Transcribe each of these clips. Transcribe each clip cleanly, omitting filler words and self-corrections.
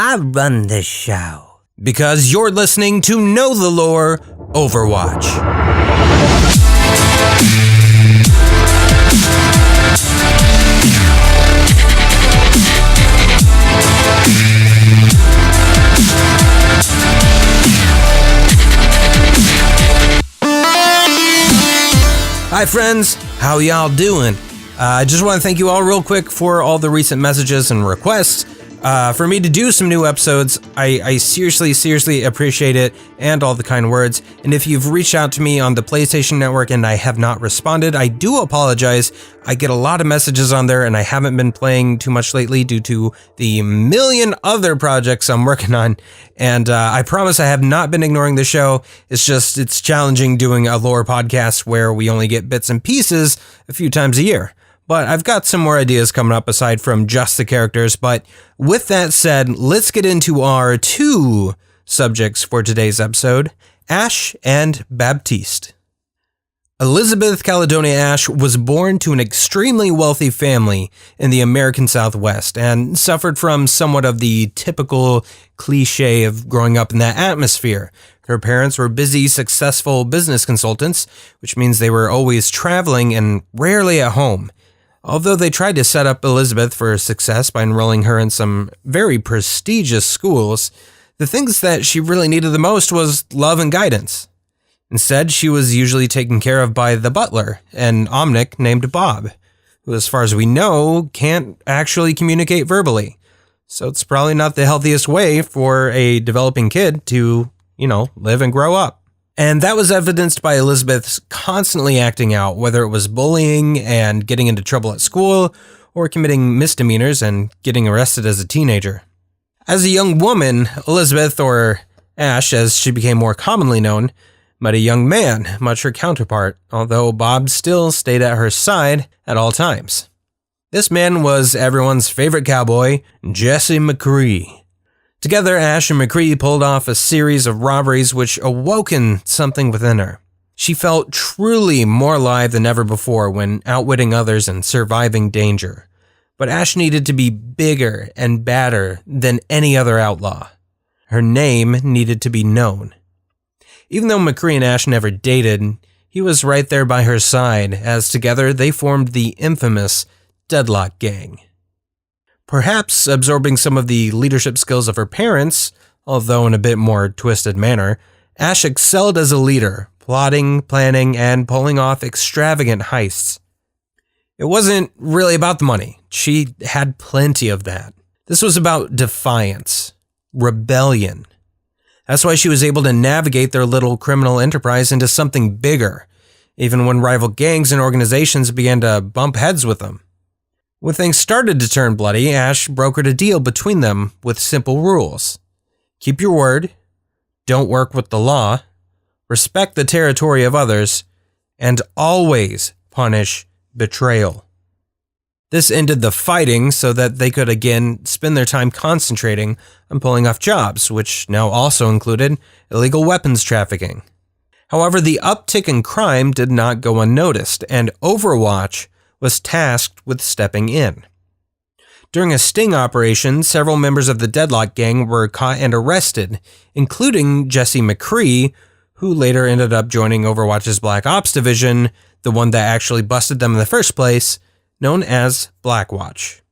I run this show. Because you're listening to Know the Lore Overwatch. Hi friends, how y'all doing? I just want to thank you all real quick for all the recent messages and requests. For me to do some new episodes, I seriously appreciate it and all the kind words. And if you've reached out to me on the PlayStation Network and I have not responded, I do apologize. I get a lot of messages on there and I haven't been playing too much lately due to the million other projects I'm working on. And I promise I have not been ignoring the show. It's challenging doing a lore podcast where we only get bits and pieces a few times a year. But I've got some more ideas coming up aside from just the characters. But with that said, let's get into our two subjects for today's episode, Ashe and Baptiste. Elizabeth Caledonia Ashe was born to an extremely wealthy family in the American Southwest and suffered from somewhat of the typical cliche of growing up in that atmosphere. Her parents were busy, successful business consultants, which means they were always traveling and rarely at home. Although they tried to set up Elizabeth for success by enrolling her in some very prestigious schools, the things that she really needed the most was love and guidance. Instead, she was usually taken care of by the butler, an omnic named Bob, who, as far as we know, can't actually communicate verbally. So it's probably not the healthiest way for a developing kid to, live and grow up. And that was evidenced by Elizabeth's constantly acting out, whether it was bullying and getting into trouble at school, or committing misdemeanors and getting arrested as a teenager. As a young woman, Elizabeth, or Ashe as she became more commonly known, met a young man, much her counterpart, although Bob still stayed at her side at all times. This man was everyone's favorite cowboy, Jesse McCree. Together, Ashe and McCree pulled off a series of robberies which awoken something within her. She felt truly more alive than ever before when outwitting others and surviving danger. But Ashe needed to be bigger and badder than any other outlaw. Her name needed to be known. Even though McCree and Ashe never dated, he was right there by her side, as together they formed the infamous Deadlock Gang. Perhaps absorbing some of the leadership skills of her parents, although in a bit more twisted manner, Ashe excelled as a leader, plotting, planning, and pulling off extravagant heists. It wasn't really about the money. She had plenty of that. This was about defiance, rebellion. That's why she was able to navigate their little criminal enterprise into something bigger, even when rival gangs and organizations began to bump heads with them. When things started to turn bloody, Ashe brokered a deal between them with simple rules. Keep your word, don't work with the law, respect the territory of others, and always punish betrayal. This ended the fighting so that they could again spend their time concentrating on pulling off jobs, which now also included illegal weapons trafficking. However, the uptick in crime did not go unnoticed, and Overwatch was tasked with stepping in. During a sting operation, several members of the Deadlock Gang were caught and arrested, including Jesse McCree, who later ended up joining Overwatch's Black Ops division, the one that actually busted them in the first place, known as Blackwatch.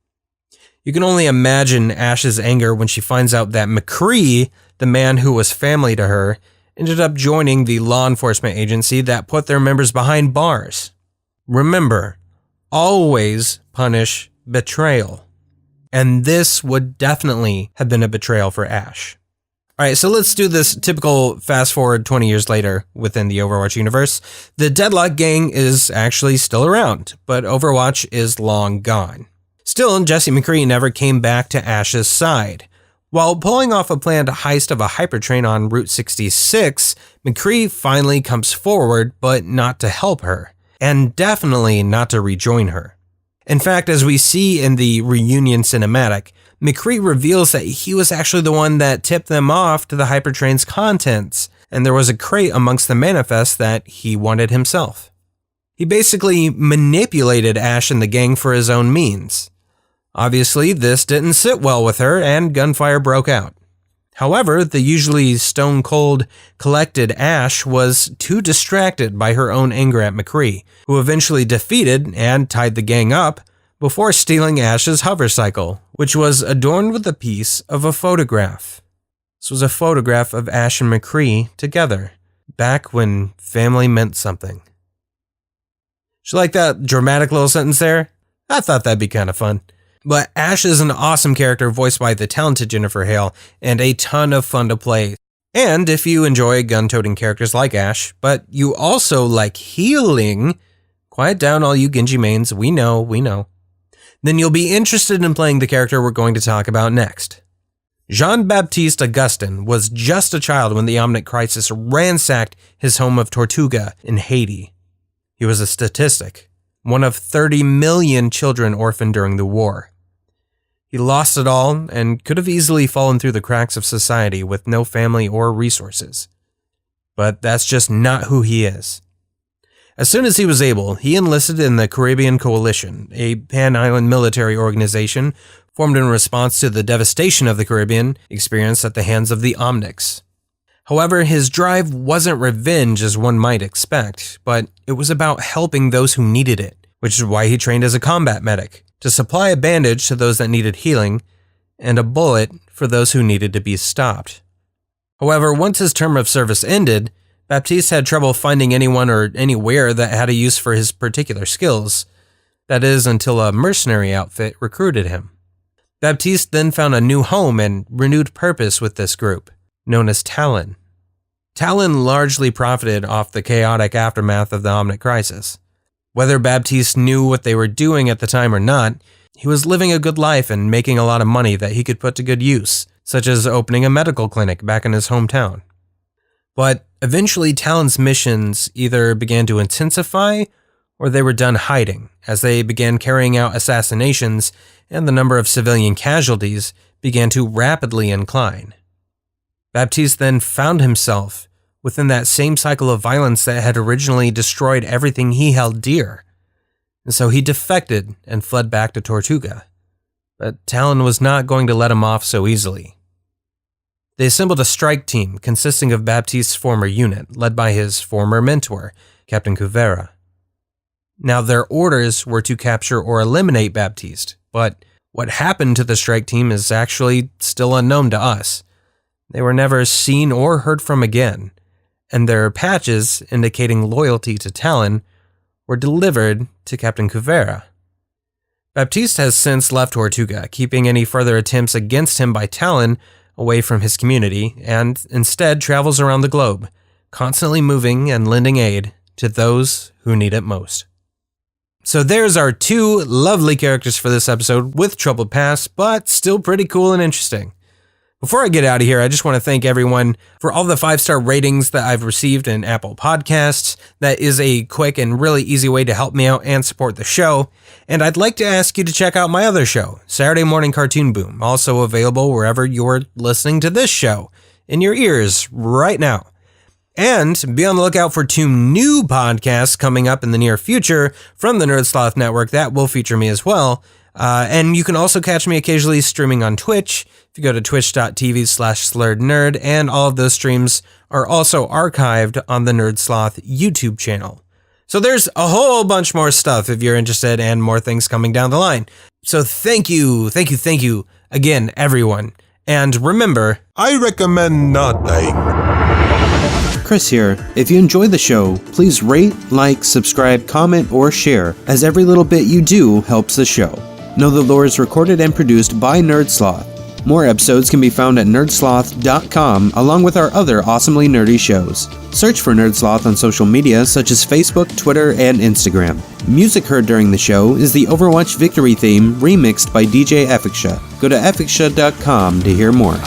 You can only imagine Ashe's anger when she finds out that McCree, the man who was family to her, ended up joining the law enforcement agency that put their members behind bars. Remember, always punish betrayal. And this would definitely have been a betrayal for Ashe. Alright, so let's do this typical fast forward 20 years later within the Overwatch universe. The Deadlock Gang is actually still around, but Overwatch is long gone. Still, Jesse McCree never came back to Ashe's side. While pulling off a planned heist of a hypertrain on Route 66, McCree finally comes forward, but not to help her. And definitely not to rejoin her. In fact, as we see in the reunion cinematic, McCree reveals that he was actually the one that tipped them off to the hypertrain's contents, and there was a crate amongst the manifest that he wanted himself. He basically manipulated Ashe and the gang for his own means. Obviously, this didn't sit well with her, and gunfire broke out. However, the usually stone-cold, collected Ashe was too distracted by her own anger at McCree, who eventually defeated and tied the gang up before stealing Ashe's hovercycle, which was adorned with a piece of a photograph. This was a photograph of Ashe and McCree together, back when family meant something. Did you like that dramatic little sentence there? I thought that'd be kind of fun. But Ashe is an awesome character voiced by the talented Jennifer Hale, and a ton of fun to play. And if you enjoy gun-toting characters like Ashe, but you also like healing, quiet down all you Genji mains, we know, then you'll be interested in playing the character we're going to talk about next. Jean-Baptiste Augustin was just a child when the Omnic Crisis ransacked his home of Tortuga in Haiti. He was a statistic, one of 30 million children orphaned during the war. He lost it all and could have easily fallen through the cracks of society with no family or resources. But that's just not who he is. As soon as he was able, he enlisted in the Caribbean Coalition, a pan-island military organization formed in response to the devastation of the Caribbean experienced at the hands of the Omnics. However, his drive wasn't revenge as one might expect, but it was about helping those who needed it, which is why he trained as a combat medic, to supply a bandage to those that needed healing, and a bullet for those who needed to be stopped. However, once his term of service ended, Baptiste had trouble finding anyone or anywhere that had a use for his particular skills. That is, until a mercenary outfit recruited him. Baptiste then found a new home and renewed purpose with this group, known as Talon. Talon largely profited off the chaotic aftermath of the Omnic Crisis. Whether Baptiste knew what they were doing at the time or not, he was living a good life and making a lot of money that he could put to good use, such as opening a medical clinic back in his hometown. But eventually Talon's missions either began to intensify or they were done hiding, as they began carrying out assassinations and the number of civilian casualties began to rapidly incline. Baptiste then found himself within that same cycle of violence that had originally destroyed everything he held dear. And so he defected and fled back to Tortuga. But Talon was not going to let him off so easily. They assembled a strike team consisting of Baptiste's former unit, led by his former mentor, Captain Kuvera. Now, their orders were to capture or eliminate Baptiste, but what happened to the strike team is actually still unknown to us. They were never seen or heard from again, and their patches indicating loyalty to Talon were delivered to Captain Kuvera. Baptiste has since left Tortuga, keeping any further attempts against him by Talon away from his community, and instead travels around the globe, constantly moving and lending aid to those who need it most. So there's our two lovely characters for this episode with troubled past, but still pretty cool and interesting. Before I get out of here, I just want to thank everyone for all the 5-star ratings that I've received in Apple Podcasts. That is a quick and really easy way to help me out and support the show. And I'd like to ask you to check out my other show, Saturday Morning Cartoon Boom, also available wherever you're listening to this show, in your ears right now. And be on the lookout for 2 new podcasts coming up in the near future from the NerdSloth Network that will feature me as well. And you can also catch me occasionally streaming on Twitch if you go to twitch.tv/Slurrednerd, and all of those streams are also archived on the NerdSloth YouTube channel. So there's a whole bunch more stuff if you're interested, and more things coming down the line. So thank you again, everyone. And remember, I recommend not dying. Chris here. If you enjoy the show, please rate, like, subscribe, comment, or share, as every little bit you do helps the show. Know the Lore is recorded and produced by NerdSloth. More episodes can be found at nerdsloth.com, along with our other awesomely nerdy shows. Search for NerdSloth on social media such as Facebook, Twitter, and Instagram. Music heard during the show is the Overwatch Victory theme remixed by DJ Effiksha. Go to effiksha.com to hear more.